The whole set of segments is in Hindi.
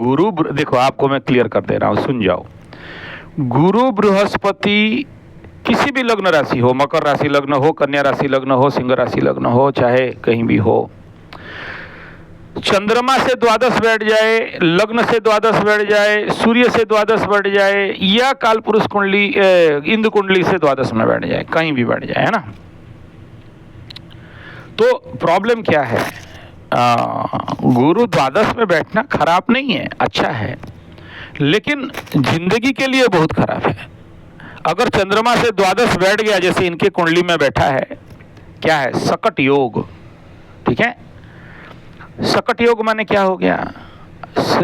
देखो आपको मैं क्लियर कर दे रहा हूं, सुन जाओ। गुरु बृहस्पति किसी भी लग्न राशि हो, मकर राशि लग्न हो, कन्या राशि लग्न हो, सिंह राशि लग्न हो, चाहे कहीं भी हो, चंद्रमा से द्वादश बैठ जाए, लग्न से द्वादश बैठ जाए, सूर्य से द्वादश बैठ जाए, या काल पुरुष कुंडली इंद्र कुंडली से द्वादश में बैठ जाए, कहीं भी बैठ जाए, है ना। तो प्रॉब्लम क्या है, गुरु द्वादश में बैठना खराब नहीं है, अच्छा है, लेकिन जिंदगी के लिए बहुत खराब है। अगर चंद्रमा से द्वादश बैठ गया, जैसे इनके कुंडली में बैठा है, क्या है, सकट योग, ठीक है। सकट योग माने क्या हो गया,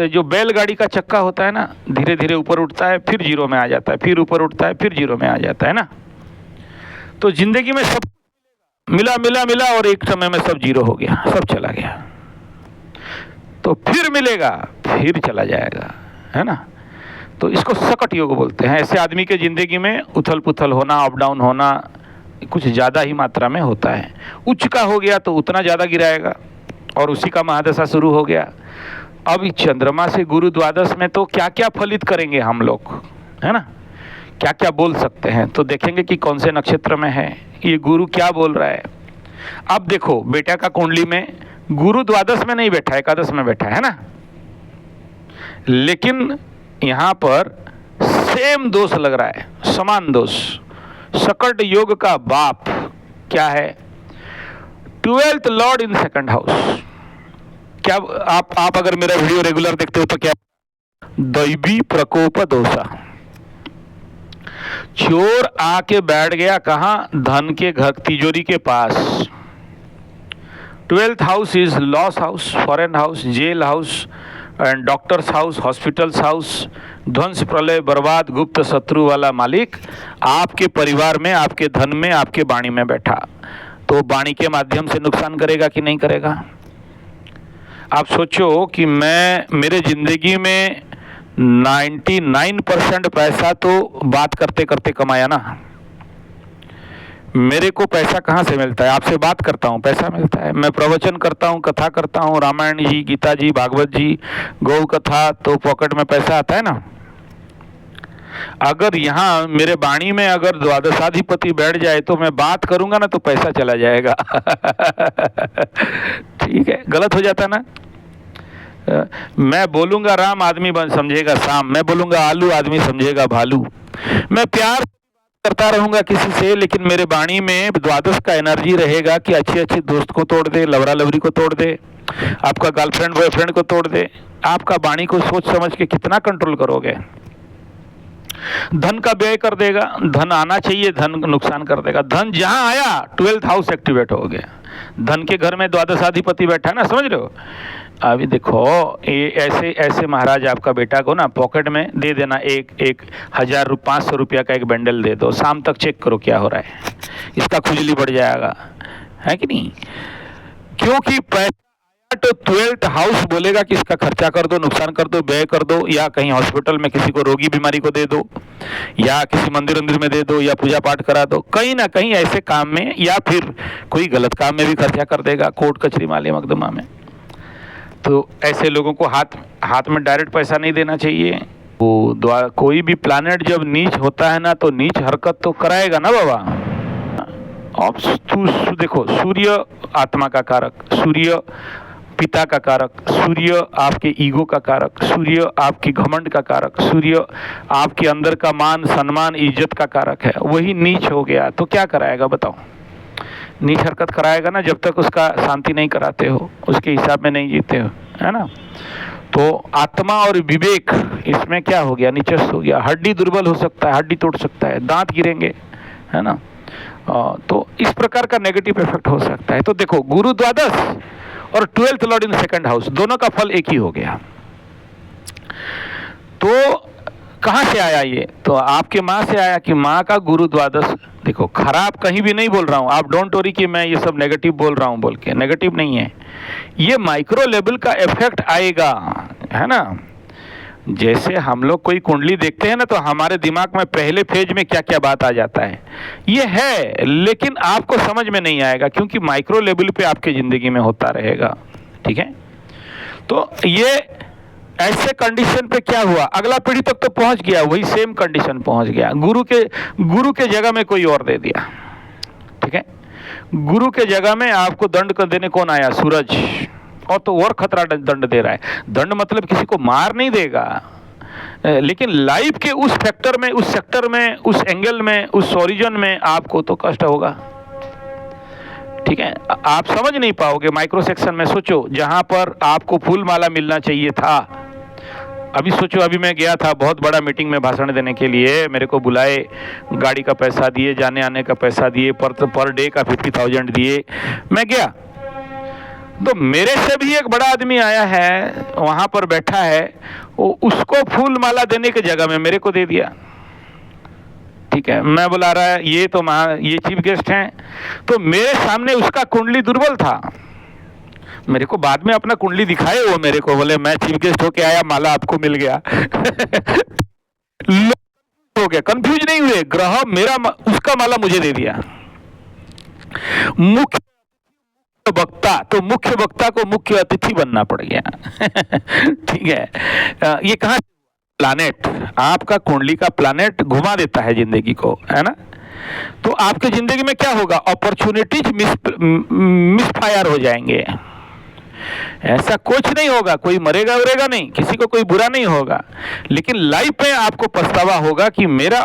जो बैलगाड़ी का चक्का होता है ना, धीरे धीरे ऊपर उठता है, फिर जीरो में आ जाता है, फिर ऊपर उठता है, फिर जीरो में आ जाता है ना। तो जिंदगी में सब मिला मिला मिला और एक समय में सब जीरो हो गया, सब चला गया, तो फिर मिलेगा, फिर चला जाएगा, है ना। तो इसको सकट योग बोलते हैं। ऐसे आदमी के जिंदगी में उथल पुथल होना, अप डाउन होना कुछ ज़्यादा ही मात्रा में होता है। उच्च का हो गया तो उतना ज़्यादा गिराएगा और उसी का महादशा शुरू हो गया। अब चंद्रमा से गुरु द्वादश में तो क्या क्या फलित करेंगे हम लोग, है ना, क्या क्या बोल सकते हैं, तो देखेंगे कि कौन से नक्षत्र में है, ये गुरु क्या बोल रहा है। अब देखो बेटा का कुंडली में गुरु द्वादश में नहीं बैठा है, एकादश में बैठा है ना, लेकिन यहाँ पर सेम दोष लग रहा है, समान दोष। सकट योग का बाप क्या है, 12th Lord in second house. क्या आप अगर मेरा वीडियो रेगुलर देखते हो तो क्या, दैवी प्रकोप दोषा, चोर आके बैठ गया कहां, धन के घर, तिजोरी के पास। 12th house is loss house, foreign house, jail house and doctors house, hospitals house. ध्वंस, प्रलय, बर्बाद, गुप्त शत्रु वाला मालिक आपके परिवार में, आपके धन में, आपके वाणी में बैठा, तो वाणी के माध्यम से नुकसान करेगा कि नहीं करेगा। आप सोचो कि मेरे जिंदगी में 99% पैसा तो बात करते करते कमाया ना। मेरे को पैसा कहाँ से मिलता है, आपसे बात करता हूँ, पैसा मिलता है। मैं प्रवचन करता हूँ, कथा करता हूँ, रामायण जी, गीता जी, भागवत जी, गौ कथा, तो पॉकेट में पैसा आता है ना। अगर यहाँ मेरे वाणी में अगर द्वादशाधिपति बैठ जाए तो मैं बात करूंगा ना तो पैसा चला जाएगा। ठीक है, गलत हो जाता ना। मैं बोलूंगा राम, आदमी समझेगा शाम। मैं बोलूंगा आलू, आदमी समझेगा भालू। मैं प्यार करता रहूंगा किसी से, लेकिन मेरे वाणी में द्वादश का एनर्जी रहेगा कि अच्छे अच्छे दोस्त को तोड़ दे, लवरा लवरी को तोड़ दे, आपका गर्लफ्रेंड बॉयफ्रेंड को तोड़ दे। आपका वाणी को सोच समझ के कितना कंट्रोल करोगे। धन का व्यय कर देगा, धन आना चाहिए, धन नुकसान कर देगा। धन जहां आया 12th हाउस एक्टिवेट हो गया। धन के घर में द्वादशाधिपति बैठा है ना, समझ रहे हो। अभी देखो ये ऐसे ऐसे महाराज आपका बेटा को ना पॉकेट में दे देना, एक 1000 500 रुपया का एक बंडल दे दो, शाम तक चेक करो क्या हो रहा है, इसका खुजली बढ़ जाएगा, है कि नहीं। क्योंकि पैसा तो 12th हाउस बोलेगा कि इसका खर्चा कर दो, नुकसान कर दो, व्यय कर दो, या कहीं हॉस्पिटल में किसी को रोगी बीमारी को दे दो, या किसी मंदिर में दे दो, या पूजा पाठ करा दो, कहीं ना कहीं ऐसे काम में, या फिर कोई गलत काम में भी खर्चा कर देगा, कोर्ट कचहरी माले मकदमा में। तो ऐसे लोगों को हाथ में डायरेक्ट पैसा नहीं देना चाहिए। वो कोई भी प्लैनेट जब नीच होता है ना तो नीच हरकत तो कराएगा ना बाबा। अब देखो सूर्य आत्मा का कारक, सूर्य पिता का कारक, सूर्य आपके ईगो का कारक, सूर्य आपके घमंड का कारक, सूर्य आपके अंदर का मान सम्मान इज्जत का कारक है। वही नीच हो गया तो क्या कराएगा बताओ। नीच हरकत कराएगा ना जब तक उसका शांति नहीं कराते हो, उसके हिसाब में नहीं जीते हो, है ना। तो आत्मा और विवेक इसमें क्या हो गया, नीचस्थ हो गया। हड्डी दुर्बल हो सकता है, हड्डी टूट सकता है, दांत गिरेंगे, है ना। तो इस प्रकार का नेगेटिव इफेक्ट हो सकता है। तो देखो गुरु द्वादश और 12th Lord in second house, दोनों का फल एक ही हो गया। तो कहां से आया ये, तो आपके माँ से आया कि माँ का गुरु द्वादश। देखो खराब कहीं भी नहीं बोल रहा हूं, आप डोंट वरी कि मैं ये सब नेगेटिव बोल रहा हूं बोल के, नेगेटिव नहीं है। ये माइक्रो लेवल का इफेक्ट आएगा, है ना। जैसे हम लोग कोई कुंडली देखते हैं ना तो हमारे दिमाग में पहले फेज में क्या क्या बात आ जाता है, ये है, लेकिन आपको समझ में नहीं आएगा क्योंकि माइक्रो लेवल पे आपके जिंदगी में होता रहेगा, ठीक है। तो ये ऐसे कंडीशन पे क्या हुआ, अगला पीढ़ी तक तो पहुंच गया, वही सेम कंडीशन पहुंच गया, गुरु के जगह में कोई और दे दिया। ठीक है, गुरु के जगह में आपको दंड कर देने कौन आया, सूरज, और तो और खतरा दंड दे रहा है। दंड मतलब किसी को मार नहीं देगा, लेकिन लाइफ के उस फैक्टर में, उस सेक्टर में, उस एंगल में, उस ओरिजिन में आपको तो कष्ट होगा। ठीक है, आप समझ नहीं पाओगे। माइक्रो सेक्शन में सोचो, जहां पर आपको फूल माला मिलना चाहिए था, अभी सोचो, अभी मैं गया था बहुत बड़ा मीटिंग में भाषण देने के लिए, मेरे को बुलाए, गाड़ी का पैसा दिए, जाने आने का पैसा दिए, पर डे का 50,000 दिए, मैं गया। तो मेरे से भी एक बड़ा आदमी आया है, वहां पर बैठा है, उसको फूल माला देने की जगह में मेरे को दे दिया। ठीक है, मैं बुला रहा है, ये चीफ गेस्ट हैं, तो मेरे सामने उसका कुंडली दुर्बल था। मेरे को बाद में अपना कुंडली दिखाए, वो मेरे को बोले मैं चीफ गेस्ट होके आया, माला आपको मिल गया। हो गया, कंफ्यूज नहीं हुए, ग्रह मेरा, उसका माला मुझे दे दिया। मुख्य वक्ता, तो मुख्य वक्ता को मुख्य अतिथि बनना पड़ गया। ठीक है, ये कहां, प्लैनेट, आपका कुंडली का प्लैनेट घुमा देता है जिंदगी को, है ना। तो आपके जिंदगी में क्या होगा, अपॉर्चुनिटीज मिसफायर हो जाएंगे। ऐसा कुछ नहीं होगा, कोई मरेगा उरेगा नहीं, किसी को कोई बुरा नहीं होगा, लेकिन लाइफ में आपको पछतावा होगा कि मेरा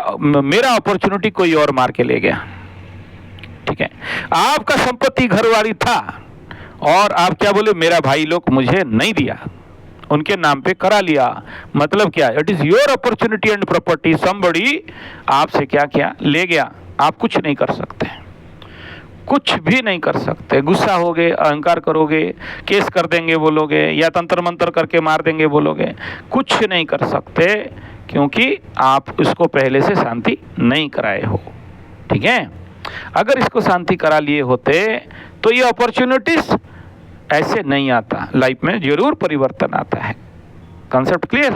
अपॉर्चुनिटी कोई और मार के ले गया। ठीक है, आपका संपत्ति घरवारी था और आप क्या बोले, मेरा भाई लोग मुझे नहीं दिया, उनके नाम पे करा लिया। मतलब क्या, it is your opportunity and property, somebody आपसे क्या क्या ले गया, आप कुछ नहीं कर सकते, कुछ भी नहीं कर सकते। गुस्सा होगे, अहंकार करोगे, केस कर देंगे बोलोगे, या तंत्र मंत्र करके मार देंगे बोलोगे, कुछ नहीं कर सकते, क्योंकि आप इसको पहले से शांति नहीं कराए हो। ठीक है, अगर इसको शांति करा लिए होते तो ये अपॉर्चुनिटीज ऐसे नहीं आता, लाइफ में जरूर परिवर्तन आता है। Concept clear?